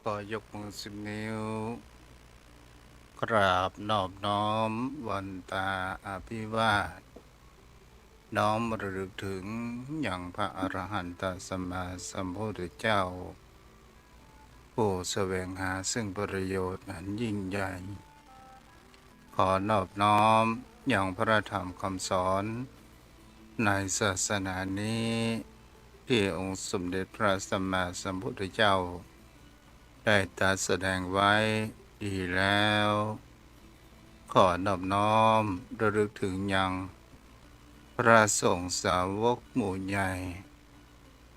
ก็ยกมือ10 นิ้วกราบนอบน้อมวันตาอภิวาทน้อมระลึกถึงอย่างพระอรหันตสัมมาสัมพุทธเจ้าผู้แสวงหาซึ่งประโยชน์อันยิ่งใหญ่ขอนอบน้อมอย่างพระธรรมคำสอนในศาสนานี้ที่องค์สมเด็จพระสัมมาสัมพุทธเจ้าได้ตรัสแสดงไว้ดีแล้วขอนอบน้อมระลึกถึงยังพระสงฆ์สาวกหมู่ใหญ่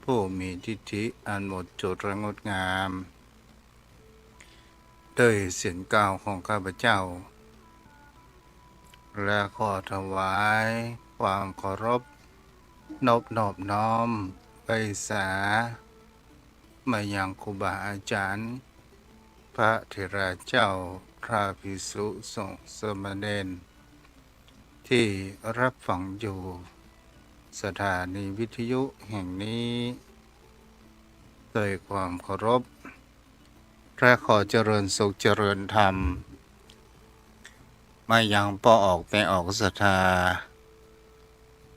ผู้มีทิฏฐิอันหมดจดและงดงามด้วยเสียงกล่าวของข้าพเจ้าและขอถวายความเคารพนอบน้อมไปสามายังครูบาอาจารย์พระเถระเจ้าพระภิกษุสงฆ์สามเณรที่รับฟังอยู่สถานีวิทยุแห่งนี้ด้วยความเคารพและขอเจริญสุขเจริญธรรมมายังพ่อออกแม่ออกศรัทธา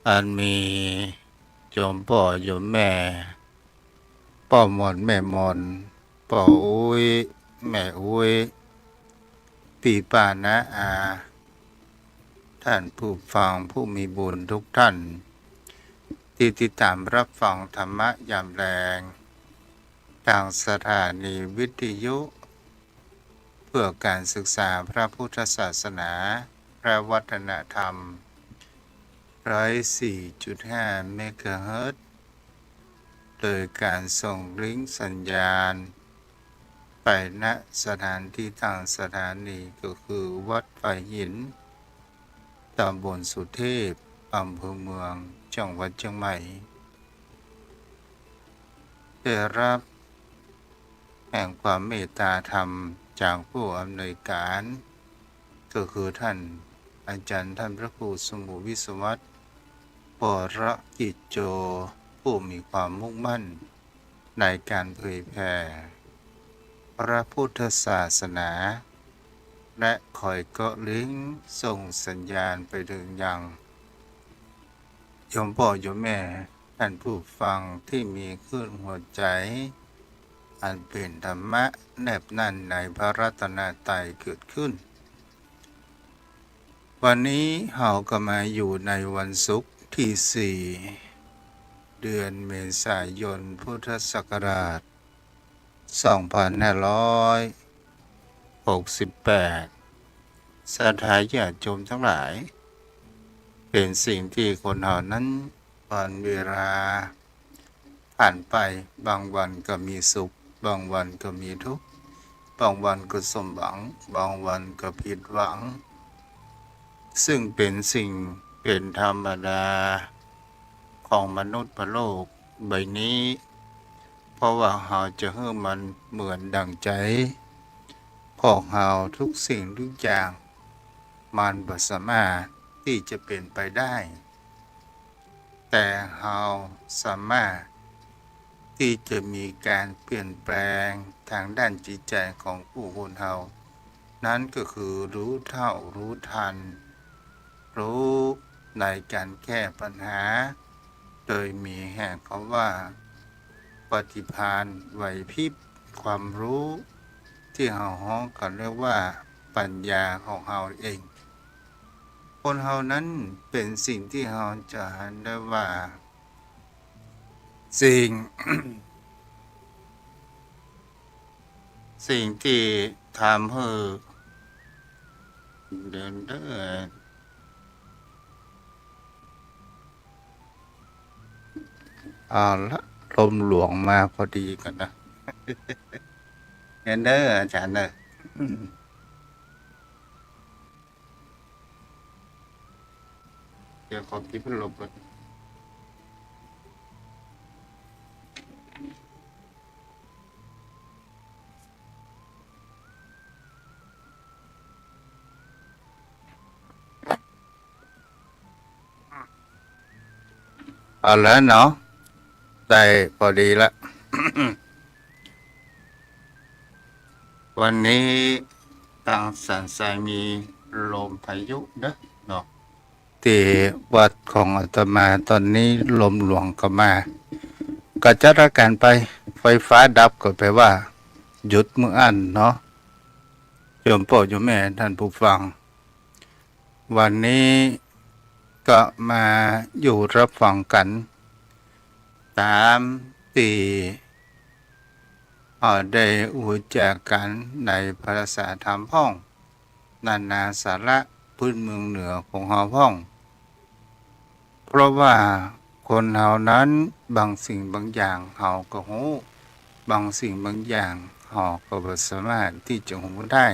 อันมีโยมพ่อโยมแม่พ่อมนแม่มนพ่ออุ้ยแม่อุ้ยพี่ป้านะอาท่านผู้ฟังผู้มีบุญทุกท่านที่ติดตามรับฟังธรรมะยามแรงทางสถานีวิทยุเพื่อการศึกษาพระพุทธศาสนาพระวัฒนธรรม104.5 เมกะเฮิรตซ์โดยการส่งลิงก์สัญญาณไปณสถานที่ตั้งสถานีก็คือวัดไผ่หินตำบลสุเทพอำเภอเมืองจังหวัดเชียงใหม่ได้รับแห่งความเมตตาธรรมจากผู้อำนวยการก็คือท่านอาจารย์ท่านพระครูสมุวิศวัตรปรกิจโจผู้มีความมุ่งมั่นในการเผยแผ่พระพุทธศาสนาและคอยเกาะลิงก์ส่งสัญญาณไปถึงยังโยมพ่อโยมแม่ท่านผู้ฟังที่มีคลื่นหัวใจอันเป็นธรรมะแนบแน่นในพระรัตนตรัยเกิดขึ้นวันนี้เราก็มาอยู่ในวันศุกร์ที่4เดือนเมษายนพุทธศักราช2568ศรัทธาญาติโยมทั้งหลายเป็นสิ่งที่คนเรานั้นวันเวลาผ่านไปบางวันก็มีสุขบางวันก็มีทุกข์บางวันก็สมหวังบางวันก็ผิดหวังซึ่งเป็นสิ่งเป็นธรรมดาของมนุษย์โลกใบนี้เพราะว่าเราจะให้มันเหมือนดังใจของเราทุกสิ่งทุกอย่างมันบ่สามารถที่จะเป็นไปได้แต่เราสามารถที่จะมีการเปลี่ยนแปลงทางด้านจิตใจของผู้คนเรานั้นก็คือรู้เท่ารู้ทันรู้ในการแก้ปัญหาโดยมีแห่งคำว่าปฏิภาณไหวพริบความรู้ที่เราฮ้องกันเรียกว่าปัญญาของเราเองคนเรานั้นเป็นสิ่งที่เราจะเห็นได้ว่าสิ่ง สิ่งที่ทำให้เดินได้ละลมหลวงมาพอดีกันนะเห็นเด้ออาจารย์เด้อเดี๋ยวขอคิดพัดลมก่อนเอาแล้วเนาะได้พอดีละ วันนี้ทางสันทรายมีลมพายุเนาะที่วัดของอาตมาตอนนี้ลมหลวงก็มาก็จัดอาการไปไฟฟ้าดับก็แปลว่าหยุดมื้ออันเนาะโยมพ่อโยมแม่ท่านผู้ฟัง วันนี้ก็มาอยู่รับฟังกันตามที่ได้อุจากันในภาษาธรรมพ่องนานาสาระพื้นเมืองเหนือของเฮาพ่อง เพราะว่าคนเฮานั้นบางสิ่งบางอย่างเฮาก็รู้บางสิ่งบางอย่างเฮาก็บ่สามารถที่จะรู้ได้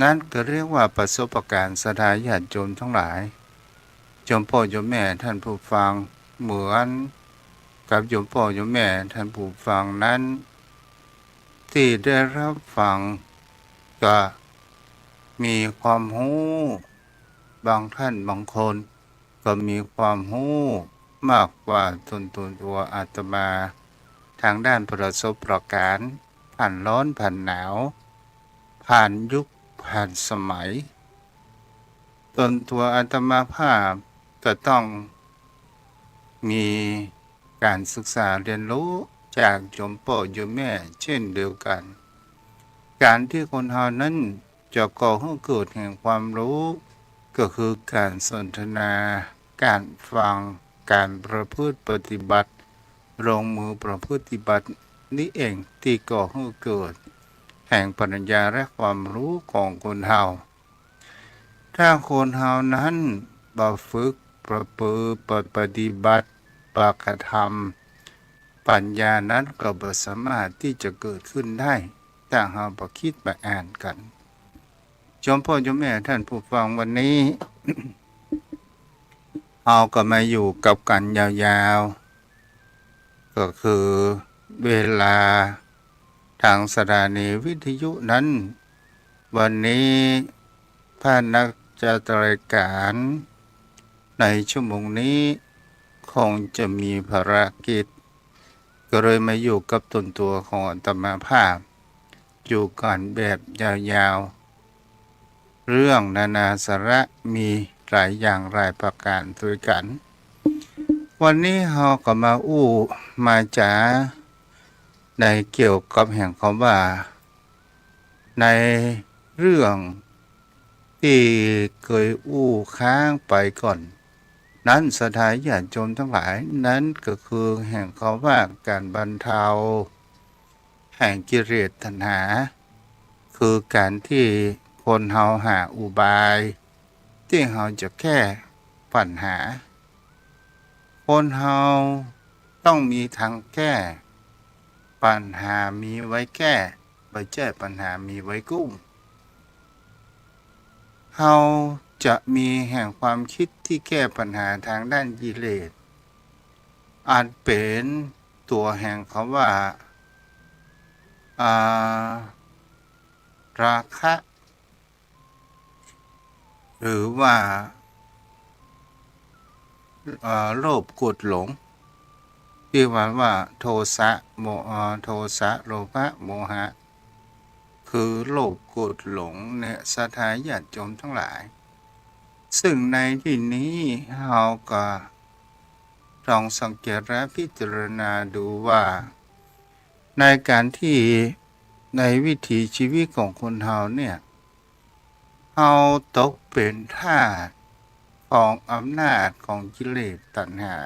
นั่นก็เรียกว่าประสบการณ์ศรัทธาญาติโยมทั้งหลายโยมพ่อโยมแม่ท่านผู้ฟังเหมือนกับโยมพ่อโยมแม่ท่านผู้ฟังนั้น ที่ได้รับฟังก็มีความรู้บางท่านบางคนก็มีความรู้มากกว่าตัวอาตมาทางด้านประสบการณ์ผ่านร้อนผ่านหนาวผ่านยุคผ่านสมัยตัวอาตมาภาพก็ต้องมีการศึกษาเรียนรู้จากโยมพ่อโยมแม่เช่นเดียวกัน การที่คนเรานั้นจะก่อให้เกิดแห่งความรู้ก็คือการสนทนา การฟัง การประพฤติปฏิบัติลงมือประพฤติบัตินี้เองที่ก่อให้เกิดแห่งปัญญาและความรู้ของคนเรา ถ้าคนเฮานั้นบ่ฝึกประพฤติปฏิบัติปกระทำปัญญานั้นก็บ่สามารถที่จะเกิดขึ้นได้ถ้าเฮาบ่คิดบ่อ่านกันโยมพ่อโยมแม่ท่านผู้ฟังวันนี้ เฮาก็มาอยู่กับกันยาวๆก็คือเวลาทางสถานีวิทยุนั้น วันนี้พระนักจัดรายการในชั่วโมงนี้คงจะมีภารกิจก็เลยมาอยู่กับตนตัวของอาตมาภาพอยู่กันแบบยาวๆเรื่องนานาสาระมีหลายอย่างหลายประการด้วยกัน วันนี้เราก็มามาจ๋าในเกี่ยวกับแห่งคำว่าในเรื่องที่เคยค้างไปก่อนนั้นสถานญาติโยมทั้งหลายนั้นก็คือแห่งเขาว่าการบรรเทาแห่งกิเลสตัณหาคือการที่คนเฮาหาอุบายที่เฮาจะแก้ปัญหาคนเฮาต้องมีทางแก้ปัญหามีไว้แก้ไม่ใช่ปัญหามีไว้กู้เฮาจะมีแห่งความคิดที่แก้ปัญหาทางด้านกิเลสอาจเป็นตัวแห่งคำว่าราคะหรือว่าโลภโกรธหลงที่ว่าโทสะโทสะโลภะโมหะคือโลภโกรธหลงเนี่ยสถานญาติโยมทั้งหลายซึ่งในที่นี้เราก็ลองสังเกตและพิจารณาดูว่าในการที่ในวิถีชีวิตของคนเราเนี่ยเราตกเป็นทาสของอำนาจของกิเลสตัณหา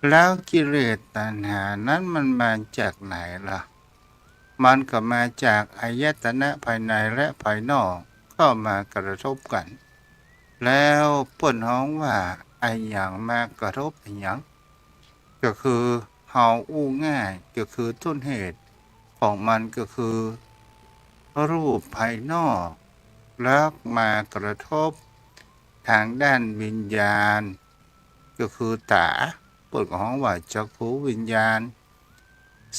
แล้วกิเลสตัณหานั้นมันมาจากไหนล่ะมันก็มาจากอายตนะภายในและภายนอกเข้ามากระทบกันแล้วเปิ้นฮ้องว่าไอ้หยังมากระทบไอ้หยังก็คือเฮาง่ายก็คือต้นเหตุของมันก็คือรูปภายนอกแล้วมากระทบทางด้านวิญญาณก็คือตาเปิ้นก็ฮ้องว่าจักขุวิญญาณ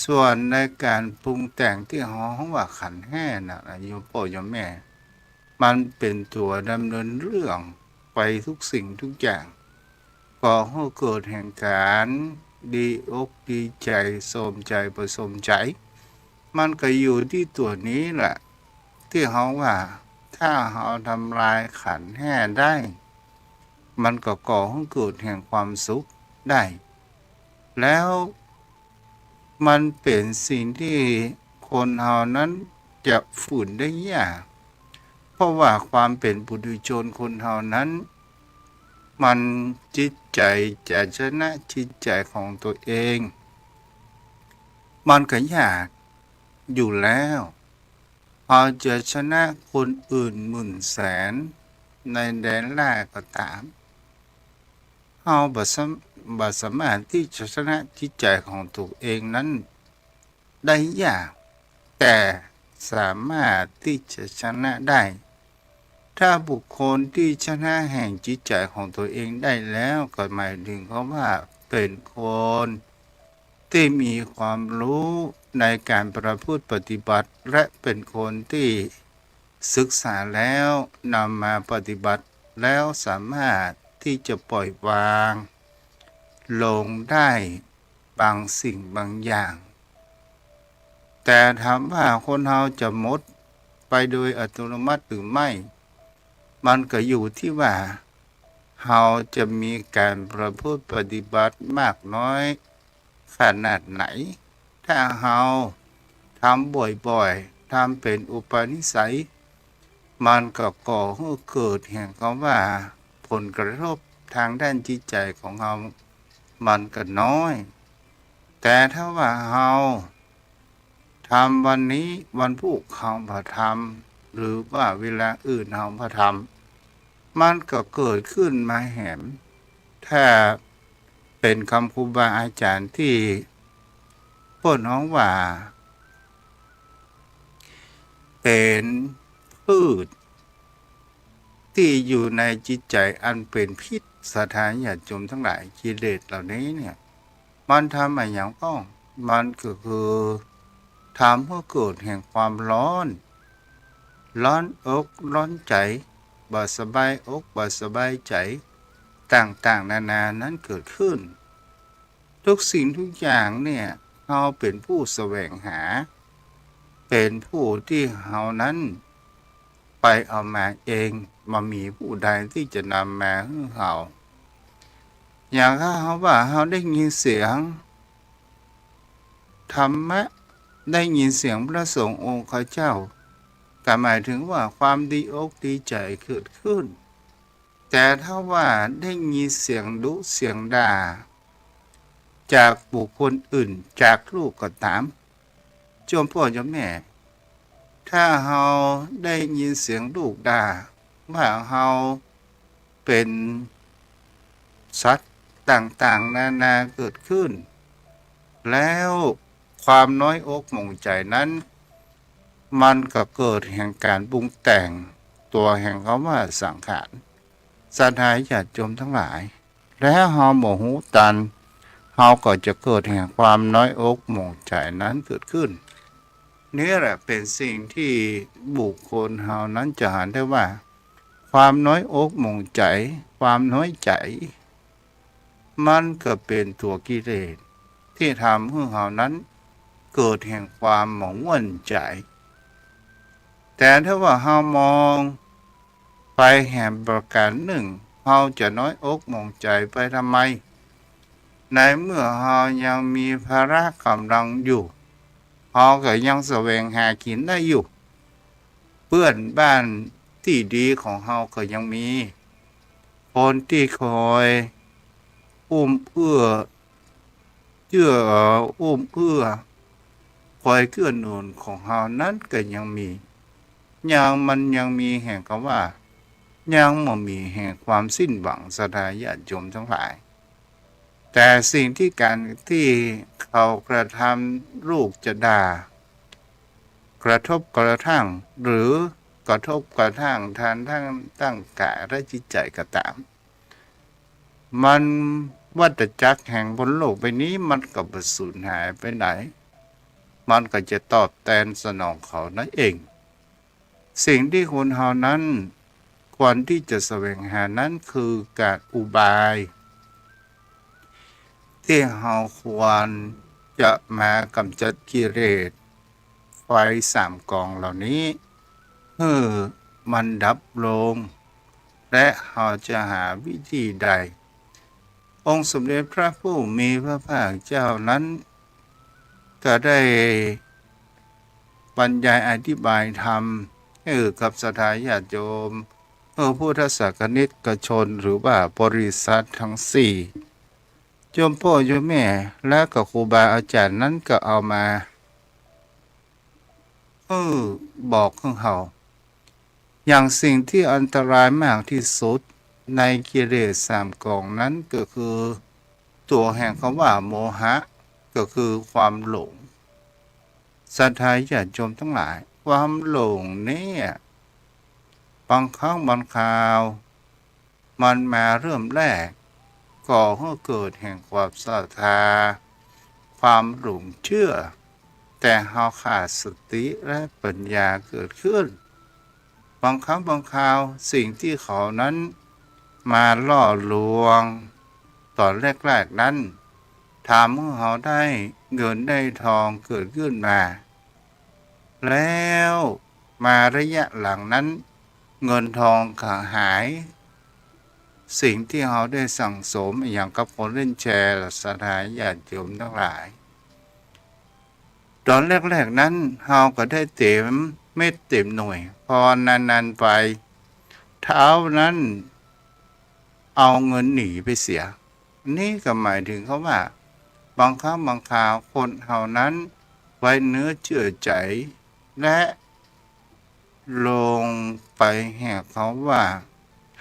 ส่วนในการปรุงแต่งที่ฮ้องว่าขันธ์ห้าน่ะโยมพ่อโยมแม่มันเป็นตัวดำเนินเรื่องไปทุกสิ่งทุกอย่างก่อให้เกิดแห่งการดีอกดีใจสมใจประสมใจ มันก็อยู่ที่ตัวนี้แหละที่เขาว่าถ้าเขาทำลายขันธ์ห้าได้ มันก็ก่อให้เกิดแห่งความสุขได้ แล้วมันเป็นสิ่งที่คนเฮานั้นจะฝืนได้ยากเพราะว่าความเป็นปุถุชนคนเฮานั้น มันจิตใจจะชนะจิตใจของตัวเอง มันก็ยากอยู่แล้วเราจะชนะคนอื่นหมื่นแสนในแดนล่าก็ตามเราบ่สามารถที่จะชนะจิตใจของตัวเองนั้นได้ยากแต่สามารถที่จะชนะได้ ถ้าบุคคลที่ชนะแห่งจิตใจของตัวเองได้แล้วก็หมายถึงเขาว่าเป็นคนที่มีความรู้ในการประพฤติปฏิบัติและเป็นคนที่ศึกษาแล้วนำมาปฏิบัติแล้วสามารถที่จะปล่อยวางลงได้บางสิ่งบางอย่าง แต่ถามว่าคนเราจะหมดไปโดยอัตโนมัติหรือไม่ มันก็อยู่ที่ว่าเราจะมีการประพฤติปฏิบัติมากน้อยขนาดไหน ถ้าเราทำบ่อยๆทำเป็นอุปนิสัย มันก็ก่อให้เกิดแห่งคำว่าผลกระทบทางด้านจิตใจของเรา มันก็น้อย แต่ถ้าว่าเราทำวันนี้วันพรุ่งเขาบ่ทำหรือว่าเวลาอื่นเขาบ่ทำมันก็เกิดขึ้นมาแหมถ้าเป็นคำครูบาอาจารย์ที่เพิ่นฮ้องว่าเป็นพืชที่อยู่ในจิตใจอันเป็นพิษศรัทธาญาติโยมทั้งหลายกิเลสเหล่านี้เนี่ยมันทำให้หยังพ้องมันก็คือทำให้เกิดแห่งความร้อน ร้อนอกร้อนใจบ่สบายอกบ่สบายใจต่างๆนานานั้นเกิดขึ้น ทุกสิ่งทุกอย่างเนี่ยเราเป็นผู้แสวงหา เป็นผู้ที่เรานั้นไปเอามาเองมามีผู้ใดที่จะนำมาให้เราอย่างถ้าเขาว่าเราได้ยินเสียงธรรมะได้ยินเสียงพระสงฆ์องค์ข้าเจ้าก็หมายถึงว่าความดีอกดีใจเกิดขึ้น แต่ถ้าว่าได้ยินเสียงดุเสียงด่าจากบุคคลอื่นจากลูกก็ตามโยมพ่อโยมแม่ ถ้าเราได้ยินเสียงลูกด่าว่าเราเป็นสัตว์ต่างๆนานาเกิดขึ้น แล้วความน้อยอกหม่งใจนั้น มันก็เกิดแห่งการปรุงแต่งตัวแห่งคำว่าสังขารศรัทธาญาติโยมทั้งหลาย และเฮาโมโหตันเฮาก็จะเกิดแห่งความน้อยอกหม่งใจนั้นเกิดขึ้นนี่แหละเป็นสิ่งที่บุคคลเฮานั้นจะเห็นได้ว่า ความน้อยอกหม่งใจ ความน้อยใจ มันก็เป็นตัวกิเลสที่ทำให้เฮานั้นเกิดแห่งความหมองม่นใจ แต่ถ้าว่าเฮามองไปแห่งประการหนึ่งเฮาจะน้อยอกหม่งใจไปทำไม ในเมื่อเฮายังมีภาระกำลังอยู่เฮาก็ยังแสวงหากินได้อยู่ เพื่อนบ้านที่ดีของเฮาก็ยังมีคนที่คอยอุ้มเอื้อเจื้ออุ้มเอื้อคอยเกื้อหนุนของเฮานั้นก็ยังมีมันยังมีแห่งคำว่ายังบ่มีแห่งความสิ้นหวังศรัทธาญาติโยมทั้งหลาย แต่สิ่งที่การที่เขากระทำลูกจะด่ากระทบกระทั่งหรือกระทบกระทั่งทานทั้งตั้งกายและจิตใจก็ตาม มันวัฏจักรแห่งบนโลกใบนี้มันก็บ่สูญหายไปไหน มันก็จะตอบแทนสนองเขานั่นเอง สิ่งที่คนเฮานั้นควรที่จะแสวงหานั้นคือการอุบายที่เราควรจะมากำจัดกิเลส สามกองเหล่านี้มันดับลงและเราจะหาวิธีใดองค์สมเด็จพระผู้มีพระภาคเจ้านั้นก็ได้บรรยายอธิบายธรรมกับศรัทธาญาติโยมพุทธศาสนิกชนหรือว่าบริษัททั้งสี่โยมพ่อโยมแม่และก็ครูบาอาจารย์นั้นก็เอามาบอกของเขาอย่างสิ่งที่อันตรายมากที่สุดในกิเลสสามกองนั้นก็คือตัวแห่งคำว่าโมหะก็คือความหลงศรัทธาญาติโยมทั้งหลายความหลงเนี่ยบางครั้งบางคราวมันมาเริ่มแรกก่อให้เกิดแห่งความศรัทธาความหลงเชื่อแต่เฮาขาดสติและปัญญาเกิดขึ้นบางครั้งบางคราวสิ่งที่เขานั้นมาล่อลวงตอนแรกๆนั้นทำให้เขาได้เงินได้ทองเกิดขึ้นมาแล้วมาระยะหลังนั้นเงินทองขาหายสิ่งที่เขาได้สั่งสมอย่างกับคนเล่นแชร์สถานญาติโยมทั้งหลายตอนแรกๆนั้นเราก็ได้เต็มเม็ดเต็มหน่วยพอนานๆไปเท้านั้นเอาเงินหนีไปเสียนี่ก็หมายถึงเขาว่าบางครั้งบางคราวคนเฮานั้นไว้เนื้อเชื่อใจและลงไปแห่เขาว่า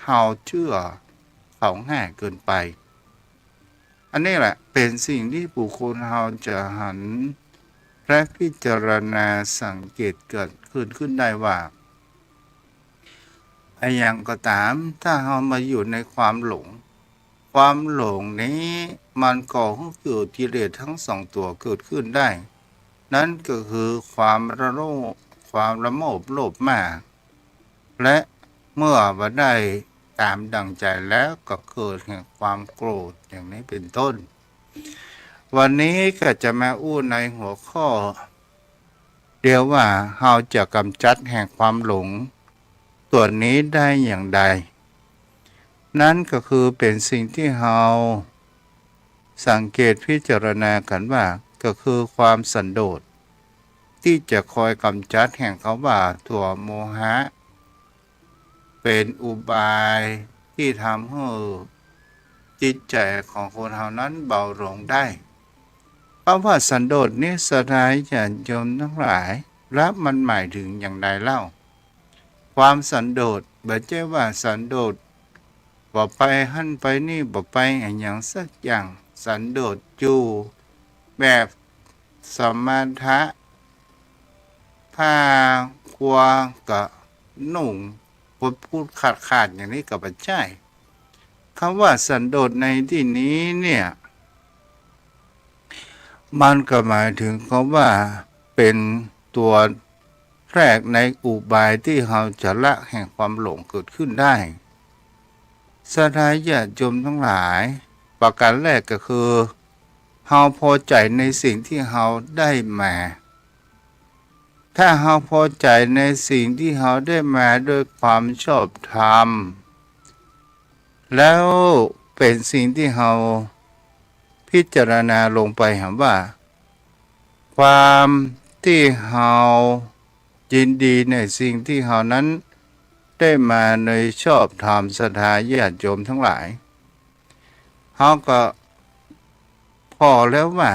เฮาเชื่อเขาง่ายเกินไปอันนี้แหละเป็นสิ่งที่บุคคลเฮาจะหันและพิจารณาสังเกตเกิดขึ้นได้ว่าอย่างก็ตามถ้าเรามาอยู่ในความหลงนี้มันก่อให้เกิดกิเลสทั้งสองตัวเกิดขึ้นได้นั่นก็คือความละโมบโลภมากและเมื่อมาได้ตามดังใจแล้วก็เกิดแห่งความโกรธอย่างนี้เป็นต้นวันนี้ก็จะมาอู้ในหัวข้อเดียวว่าเราจะกำจัดแห่งความหลงตัวนี้ได้อย่างใดนั่นก็คือเป็นสิ่งที่เราสังเกตพิจารณากันว่าก็คือความสันโดษที่จะคอยกำจัดแห่งเขาว่าตัวโมหะเป็นอุบายที่ทำให้จิตใจของคนเหล่านั้นเบาลงได้เพราะว่าสันโดษนี้สลายญาติโยมทั้งหลายแล้วมันหมายถึงอย่างไรเล่าความสันโดษไม่ใช่ว่าสันโดษบ่ไปหั่นไปนี่บ่ไปอย่างสักอย่างสันโดษอยู่แบบสมถะผ้าครัวกับนุ่งพูดขาดอย่างนี้ก็ไม่ใช่คำว่าสันโดษในที่นี้เนี่ยมันก็หมายถึงคำว่าเป็นตัวแรกในอุบายที่เราจะละแห่งความหลงเกิดขึ้นได้ศรัทธาญาติโยมทั้งหลายประการแรกก็คือเราพอใจในสิ่งที่เราได้มาถ้าเราพอใจในสิ่งที่เราได้มาด้วยความชอบธรรมแล้วเป็นสิ่งที่เราพิจารณาลงไปเห็นว่าความที่เรายินดีในสิ่งที่เรานั้นได้มาในชอบธรรมศรัทธาญาติโยมทั้งหลายเขาก็พอแล้วว่า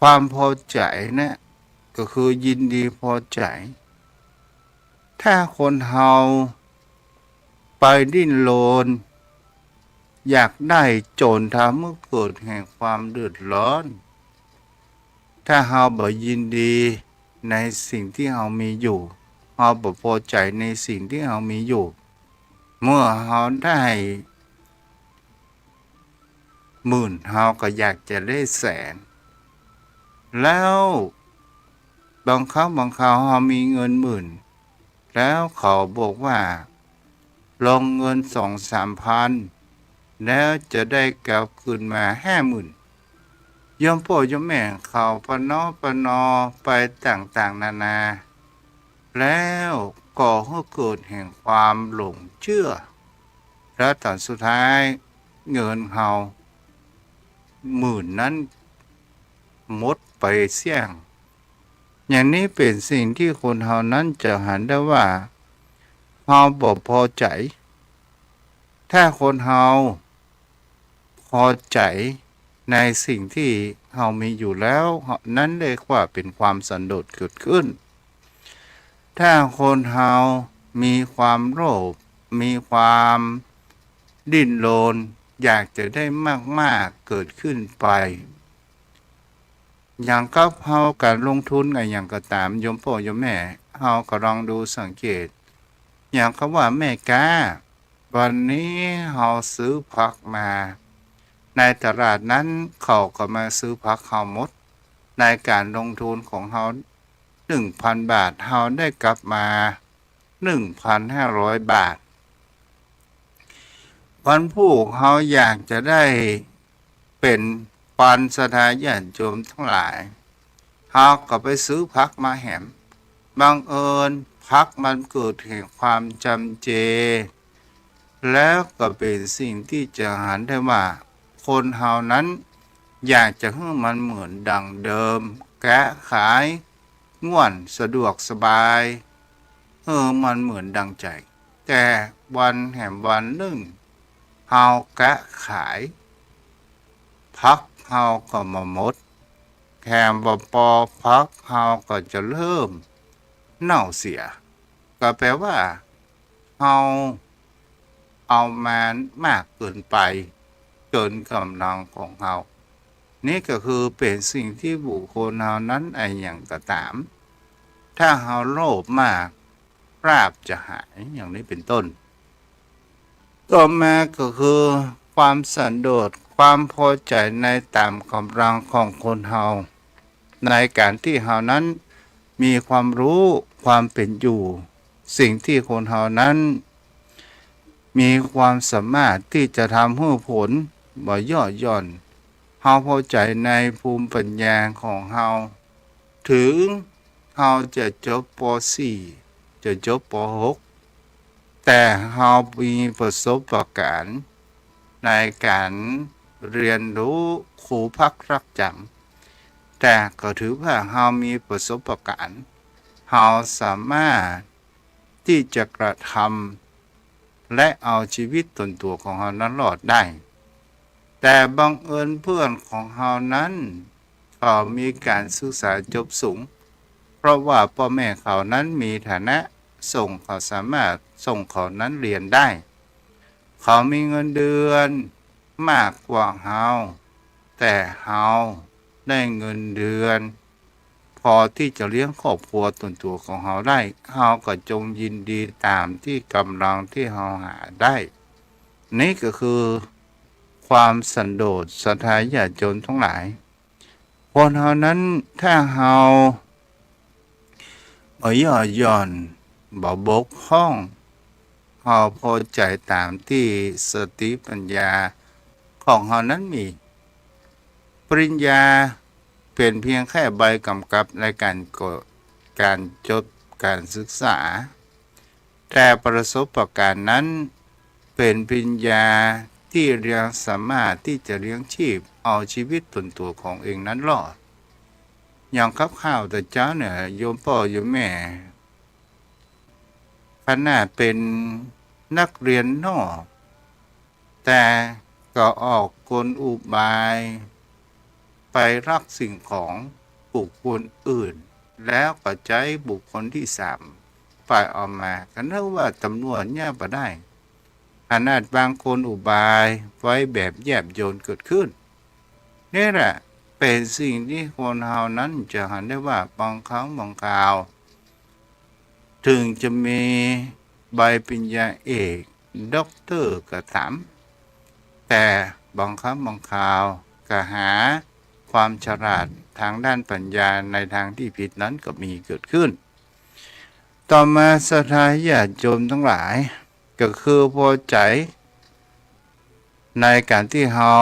ความพอใจนะก็คือยินดีพอใจถ้าคนเฮาไปดิ้นรนอยากได้โจรทำให้เกิดแห่งความเดือดร้อนถ้าเฮาบ่ยินดีในสิ่งที่เฮามีอยู่เฮาบ่พอใจในสิ่งที่เฮามีอยู่เมื่อเฮาได้หมื่นเฮาก็อยากจะได้แสนแล้วบางครั้งบางคราวเฮามีเงินหมื่นแล้วเขาบอกว่าลงเงิน2-3 พันแล้วจะได้กลับคืนมา50,000 โยมพ่อโยมแม่เขาปนอไปต่างๆนานาแล้วก่อให้เกิดแห่งความหลงเชื่อแล้วตอนสุดท้ายเงินเฮาหมื่นนั้นหมดไปเสี่ยงอย่างนี้เป็นสิ่งที่คนเฮานั้นจะหันได้ว่าเฮาบ่พอใจถ้าคนเฮาพอใจในสิ่งที่เฮามีอยู่แล้วนั้นเรียกว่าเป็นความสันโดษเกิดขึ้นถ้าคนเฮามีความโลภมีความดิ้นรนอยากจะได้มากๆเกิดขึ้นไปอย่างกับเฮาการลงทุนอะไรอย่างก็ตามโยมพ่อโยมแม่เฮาก็ลองดูสังเกตอย่างคำว่าแม่กาวันนี้เฮาซื้อผักมาในตลาดนั้นเขาก็มาซื้อผักเฮาหมดในการลงทุนของเฮา1,000 บาทเฮาได้กลับมา 1,500 บาทวันผู้เฮาอยากจะได้เป็นปันสถาญาติโยมทั้งหลายเฮาก็ไปซื้อผักมาแหมบังเอิญผักมันเกิดแห่งความจำเจแล้วก็เป็นสิ่งที่จะหันได้ว่าคนเฮานั้นอยากจะให้มันเหมือนดังเดิมแกะขายง่วนสะดวกสบายมันเหมือนดังใจแต่วันแห่งวันหนึ่งเฮาแกะขายพักเฮาก็มาหมดแถมบ่พอพักเฮาก็จะเริ่มเน่าเสียก็แปลว่าเฮาเอามามากเกินไปเกินกำลังของเฮานี่ก็คือเป็นสิ่งที่บุคคลเฮานั้นไอ้อย่างก็ตามถ้าเฮาโลภมากราบจะหายอย่างนี้เป็นต้นต่อมาก็คือความสันโดษความพอใจในตามกำลังของคนเฮาในการที่เฮานั้นมีความรู้ความเป็นอยู่สิ่งที่คนเฮานั้นมีความสามารถที่จะทำให้ผลบ่ย่อหย่อนเฮาพอใจในภูมิปัญญาของเฮาถึงเฮาจะจบป .4 จะจบป .6 แต่เฮามีประสบการณ์ในการเรียนรู้ครูพักรักจำแต่ก็ถือว่าเฮามีประสบการณ์เฮาสามารถที่จะกระทำและเอาชีวิตตนตัวของเฮานั้นรอดได้แต่บังเอิญเพื่อนของเฮานั้นก็มีการศึกษาจบสูงเพราะว่าพ่อแม่เขานั้นมีฐานะส่งเขาสามารถส่งเขานั้นเรียนได้เขามีเงินเดือนมากกว่าเฮาแต่เฮาได้เงินเดือนพอที่จะเลี้ยงครอบครัวตนตัวของเฮาได้เฮาก็จงยินดีตามที่กำลังที่เฮาหาได้นี่ก็คือความสันโดษศรัทธาญาติโยมทั้งหลายคนเฮานั้นถ้าเฮาบ่ย่อหย่อนบ่บกพร่องเฮาพอใจตามที่สติปัญญาของเฮานั้นมีปริญญาเป็นเพียงแค่ใบกำกับในการจบการศึกษาแต่ประสบการณ์นั้นเป็นปริญญาที่เรียงสามารถที่จะเลี้ยงชีพเอาชีวิตตนตัวของเองนั้นรอดอย่างครับข้าวแต่เจ้าเนี่ยโยมพ่อโยมแม่ขนาดเป็นนักเรียนนอกแต่ก็ออกกลอุบายไปรักสิ่งของบุคคลอื่นแล้วก็ใช้บุคคลที่สามไปออกมาก็นึกว่าตำรวจเนี่ยบ่ได้ขนาดบางคนอุบายไว้แบบแยบโยนเกิดขึ้นนี่แหละเป็นสิ่งที่คนเฮานั้นจะเห็นได้ว่าบางครั้งบางคราวถึงจะมีใบปริญญาเอกด็อกเตอร์ก็ถามแต่บางครั้งบางคราวก็หาความฉลาดทางด้านปัญญาในทางที่ผิดนั้นก็มีเกิดขึ้นต่อมาศรัทธาญาติโยมทั้งหลายก็คือพอใจในการที่เฮา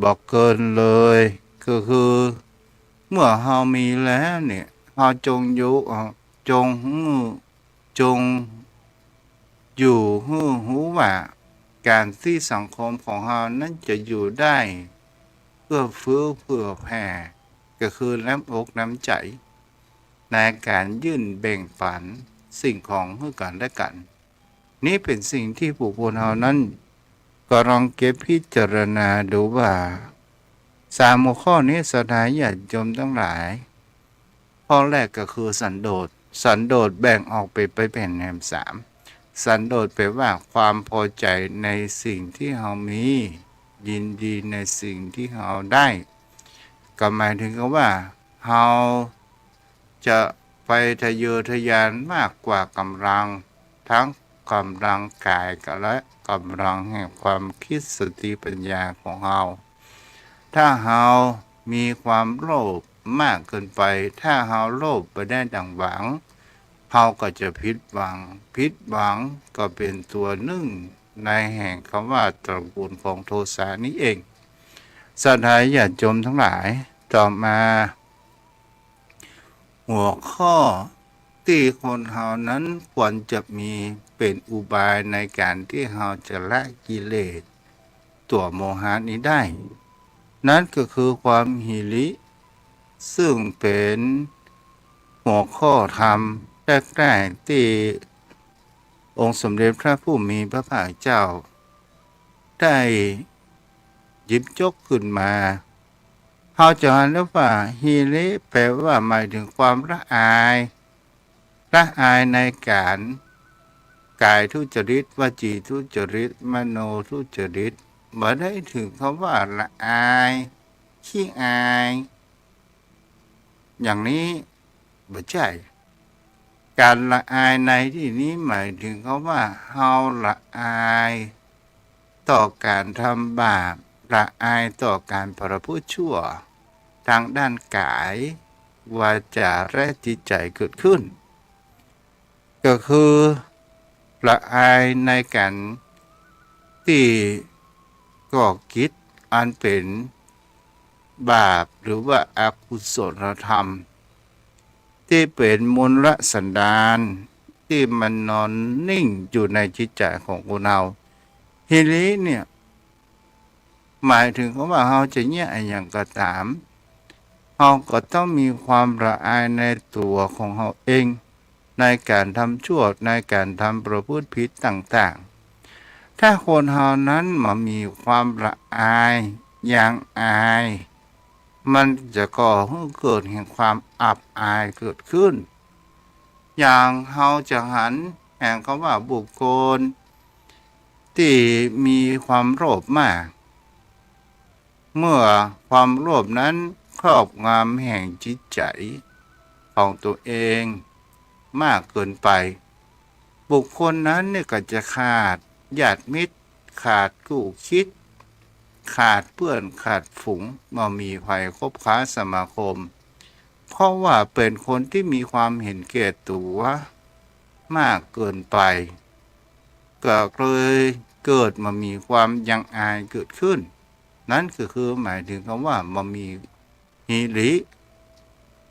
บอกเกินเลย ก็คือเมื่อเฮามีแล้วเนี่ยเฮาจงอยู่จงจงอยู่หูว่าการที่สังคมของเฮานั้นจะอยู่ได้เอื้อเฟื้อเผื่อแผ่ก็คือน้ำอกน้ำใจในการยื่นแบ่งปันสิ่งของให้กันและกันนี่เป็นสิ่งที่ผู้คนเฮานั้นก็ลองเก็บพิจารณาดูว่า3หัวข้อนี้สถานญาติโยมทั้งหลายข้อแรกก็คือสันโดษสันโดษแบ่งออกเป็นแนว3สันโดษแปลว่าความพอใจในสิ่งที่เรามียินดีในสิ่งที่เราได้ก็หมายถึงว่าเราจะไปทะเยอทะยานมากกว่ากำลังทั้งกำลังกายและกำลังแห่งความคิดสติปัญญาของเราถ้าเรามีความโลภมากเกินไปถ้าเราโลภไปได้ดังหวังเราก็จะผิดหวังก็เป็นตัวหนึ่งในแห่งคำว่าตระกูลของโทสะนี้เองสัตยาญาติโยมทั้งหลายต่อมาหัวข้อที่คนเฮานั้นควรจะมีเป็นอุบายในการที่เฮาจะละกิเลสตัวโมหะนี้ได้นั่นก็คือความหิริซึ่งเป็นหัวข้อธรรมแรกๆที่องค์สมเด็จพระผู้มีพระภาคเจ้าได้หยิบยกขึ้นมาเขาจะเรียกว่าฮิริแปลว่าหมายถึงความละอายในการกายทุจริตวจีทุจริตมโนทุจริตมาได้ถึงคำว่าละอายขี้อายอย่างนี้ไม่ใช่การละอายในที่นี้หมายถึงเขาว่าเฮาละอายต่อการทำบาปละอายต่อการประพฤติชั่วทางด้านกายวาจาและจิตใจเกิดขึ้นก็คือละอายในการที่ก่อกิจอันเป็นบาปหรือว่าอกุศลธรรมที่เป็นมูลสันดานที่มันนอนนิ่งอยู่ในจิตใจของคนเราทีนี้เนี่ยหมายถึงว่าเราจะเนี่ยอย่างก็ตามเราก็ต้องมีความละอายในตัวของเราเองในการทำชั่วในการทำประพฤติผิดต่างๆถ้าคนเรานั้นมามีความละอายอย่างอายมันจะก่อให้เกิดแห่งความอับอายเกิดขึ้นอย่างเราจะหันแห่งคำว่าบุคคลที่มีความโลภมากเมื่อความโลภนั้นครอบงำแห่งจิตใจของตัวเองมากเกินไปบุคคลนั้นเนี่ยก็จะขาดญาติมิตรขาดคู่คิดขาดเพื่อนขาดฝูงมามีภัยคบค้าสมาคมเพราะว่าเป็นคนที่มีความเห็นแก่ตัวมากเกินไปก็เลยเกิดมามีความยังอายเกิดขึ้นนั่นก็คือหมายถึงคำว่ามามีหิริ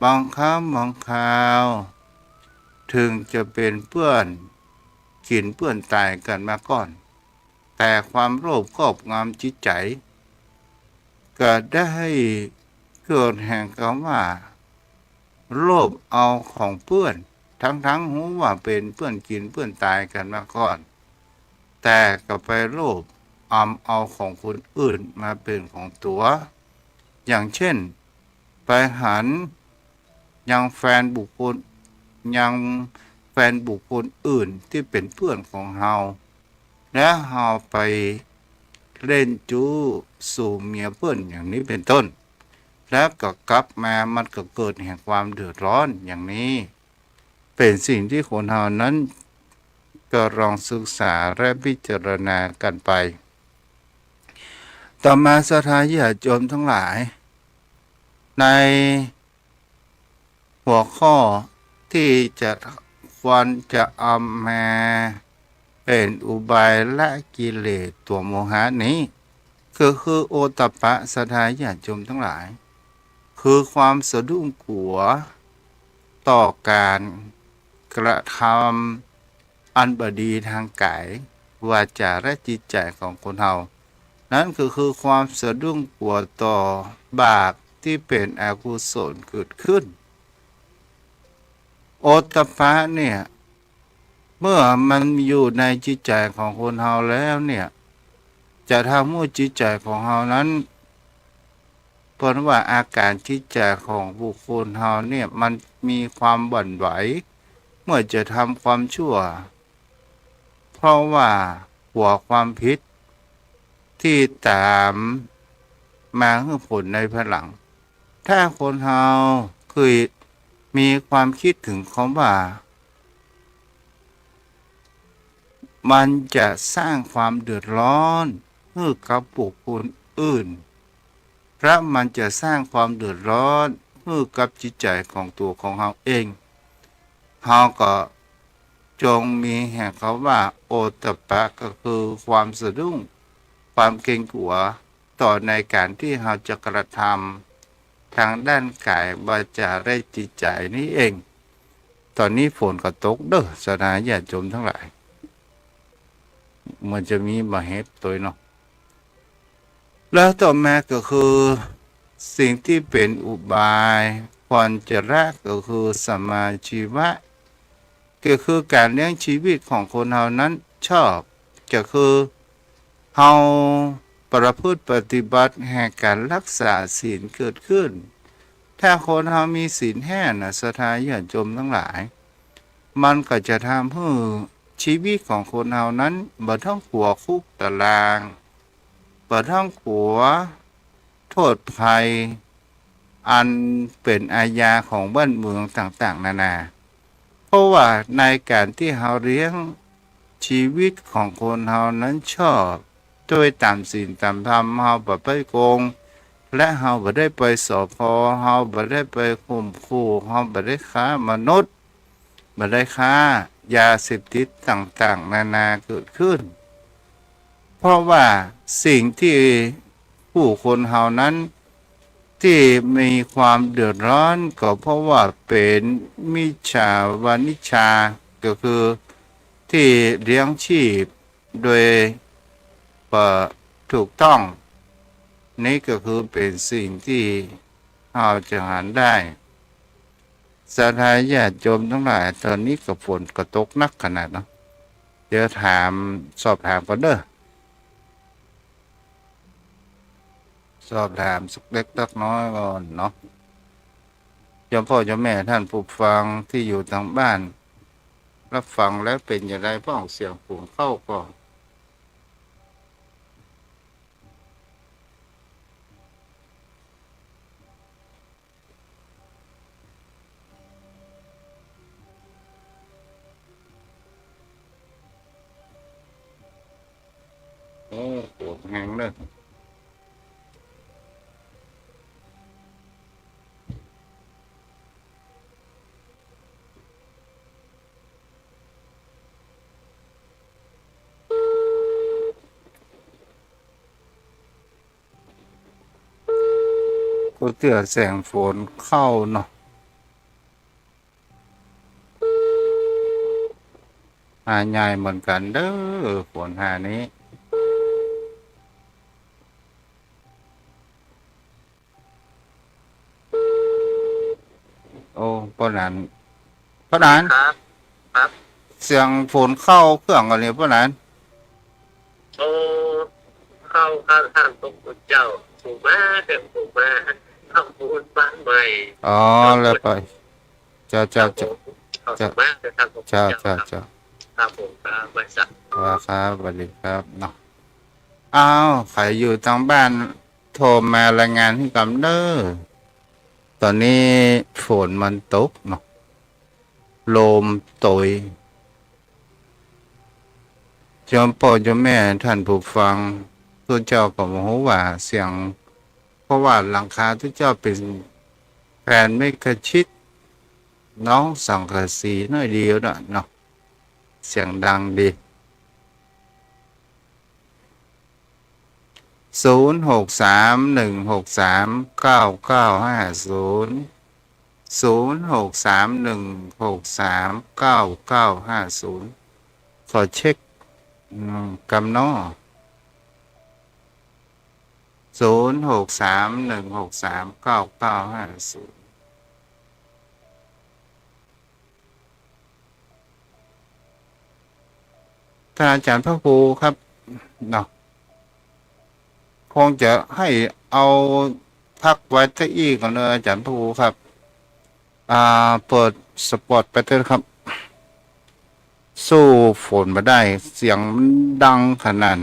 บางครั้งบางคราวถึงจะเป็นเพื่อนกินเพื่อนตายกันมาก่อนแต่ความโลภครอบงำจิตใจก็ได้เกิดแห่งคำว่าโลภเอาของเพื่อนทั้งรู้ว่าเป็นเพื่อนกินเพื่อนตายกันมาก่อนแต่ก็ไปโลภเอาของคนอื่นมาเป็นของตัวอย่างเช่นไปหันยังแฟนบุคคลอื่นที่เป็นเพื่อนของเราและเราไปเล่นจู้สู่เมียเพื่อนอย่างนี้เป็นต้นแล้วก็กลับมามันก็เกิดแห่งความเดือดร้อนอย่างนี้เป็นสิ่งที่คนเรานั้นก็ลองศึกษาและพิจารณากันไปต่อมาสถานญาติโยมทั้งหลายในหัวข้อที่จะควรจะเอามาเป็นอุบายละกิเลสตัวโมหะนี้คือโอตตัปปะสถานญาติโยมทั้งหลาย คือความสะดุ้งกลัวต่อการกระทำอันบดีทางกายวาจาและจิตใจของคนเฮานั่นก็คือความสะดุ้งกลัวต่อบาปที่เป็นอกุศลเกิดขึ้นโอตตัปปะเนี่ยเมื่อมันอยู่ในจิตใจของคนเฮาแล้วเนี่ยจะทำให้จิตใจของเฮานั้นเพราะว่าอาการจิตใจของบุคคลเฮาเนี่ยมันมีความบั่นไหวเมื่อจะทำความชั่วเพราะว่าหัวความผิดที่ตามมาให้ผลในภายหลังถ้าคนเฮาเคยมีความคิดถึงคำว่ามันจะสร้างความเดือดร้อนให้กับบุคคลอื่นเพราะมันจะสร้างความเดือดร้อนให้กับจิตใจของตัวของเราเองเราก็จงมีแห่งเขาว่าโอตตัปปะก็คือความสะดุ้งความเกรงกลัวต่อในการที่เราจะกระทำทางด้านกายวาจาและจิตใจนี้เองตอนนี้ฝนก็ตกเด้อสนาญาติโยมทั้งหลายมันจะมีมาเหตุตัวเนาะแล้วต่อมาก็คือสิ่งที่เป็นอุบายควรจะละก็คือสมาชีวะก็คือการเลี้ยงชีวิตของคนเฮานั้นชอบก็คือเฮาประพฤติปฏิบัติแห่งการรักษาศีลเกิดขึ้นถ้าคนเฮามีศีลแห้นะสถานญาติโยมทั้งหลายมันก็จะทำให้ชีวิตของคนเฮานั้นบ่ต้องกลัวคุกตารางบ่ต้องกลัวโทษภัยอันเป็นอาญาของบ้านเมืองต่างๆนานาเพราะว่าในการที่เฮาเลี้ยงชีวิตของคนเฮานั้นชอบโดยตามศีลตามธรรมเฮาบ่ไปโกงและเฮาบ่ได้ไปสพเฮาบ่ได้ไปข่มขู่เฮาบ่ได้ค้ามนุษย์บ่ได้ค้ายาเสพติดต่างๆนานาเกิดขึ้นเพราะว่าสิ่งที่ผู้คนเฮานั้นที่มีความเดือดร้อนก็เพราะว่าเป็นมิจฉาวานิชาก็คือที่เลี้ยงชีพโดยถูกต้องนี่ก็คือเป็นสิ่งที่เราจะหาได้สาธารณญาติโยมทั้งหลายตอนนี้กับฝนก็ตกหนักขนาดเนาะเดี๋ยวสอบถามก่อนเด้อสอบถามสักเล็กสักน้อยก่อนเนาะโยมพ่อโยมแม่ท่านผู้ฟังที่อยู่ทางบ้านรับฟังแล้วเป็นอย่างไรพ้องเสียงฝูงเข้าก่อนโอ้ปวดแห้งเลยก็เตือแสงฝนเข้าเนาะหาใหญ่เหมือนกันเด้อฝนหานี้โอ้ป้านันป้านันครับครับเสียงฝนเข้าเครื่องกันเลยป้านันโอ้เข้าข้างทางตรงคุณเจ้าถูกมาเดิมถูกมาทำบุญบ้านใหม่อ๋อแล้วไปจ้าครัจ้าบผจ้ามเขาจ้าถูกมาเดินทางตรงคุณจ้าเจ้าครับจ้าจ้าครับผมครับบริษัทว่าครับสวัสดีครับเนาะอ้าวใครอยู่ทางบ้านโทรมารายงานให้กับเด้อตอนนี้ฝนมันตกเนาะลมโตยโยมพ่อโยมแม่ท่านผู้ฟังทุกเจ้าก็บอกว่าเสียงเพราะว่าหลังคาทุกเจ้าเป็นแผ่นไม่กระชิดน้องสังกะสีน้อยเดียวนะเนาะเสียงดังดี 0631639950ขอเช็คกำนอ0631639950ท่านอาจารย์พระครูครับเนาะคงจะให้เอาพักไว้ที่อีกก่อนเนอะอาจารย์พระครูครับ เปิดสปอตไปเถอะครับ สู้ฝนมาได้เสียงมันดังขนาด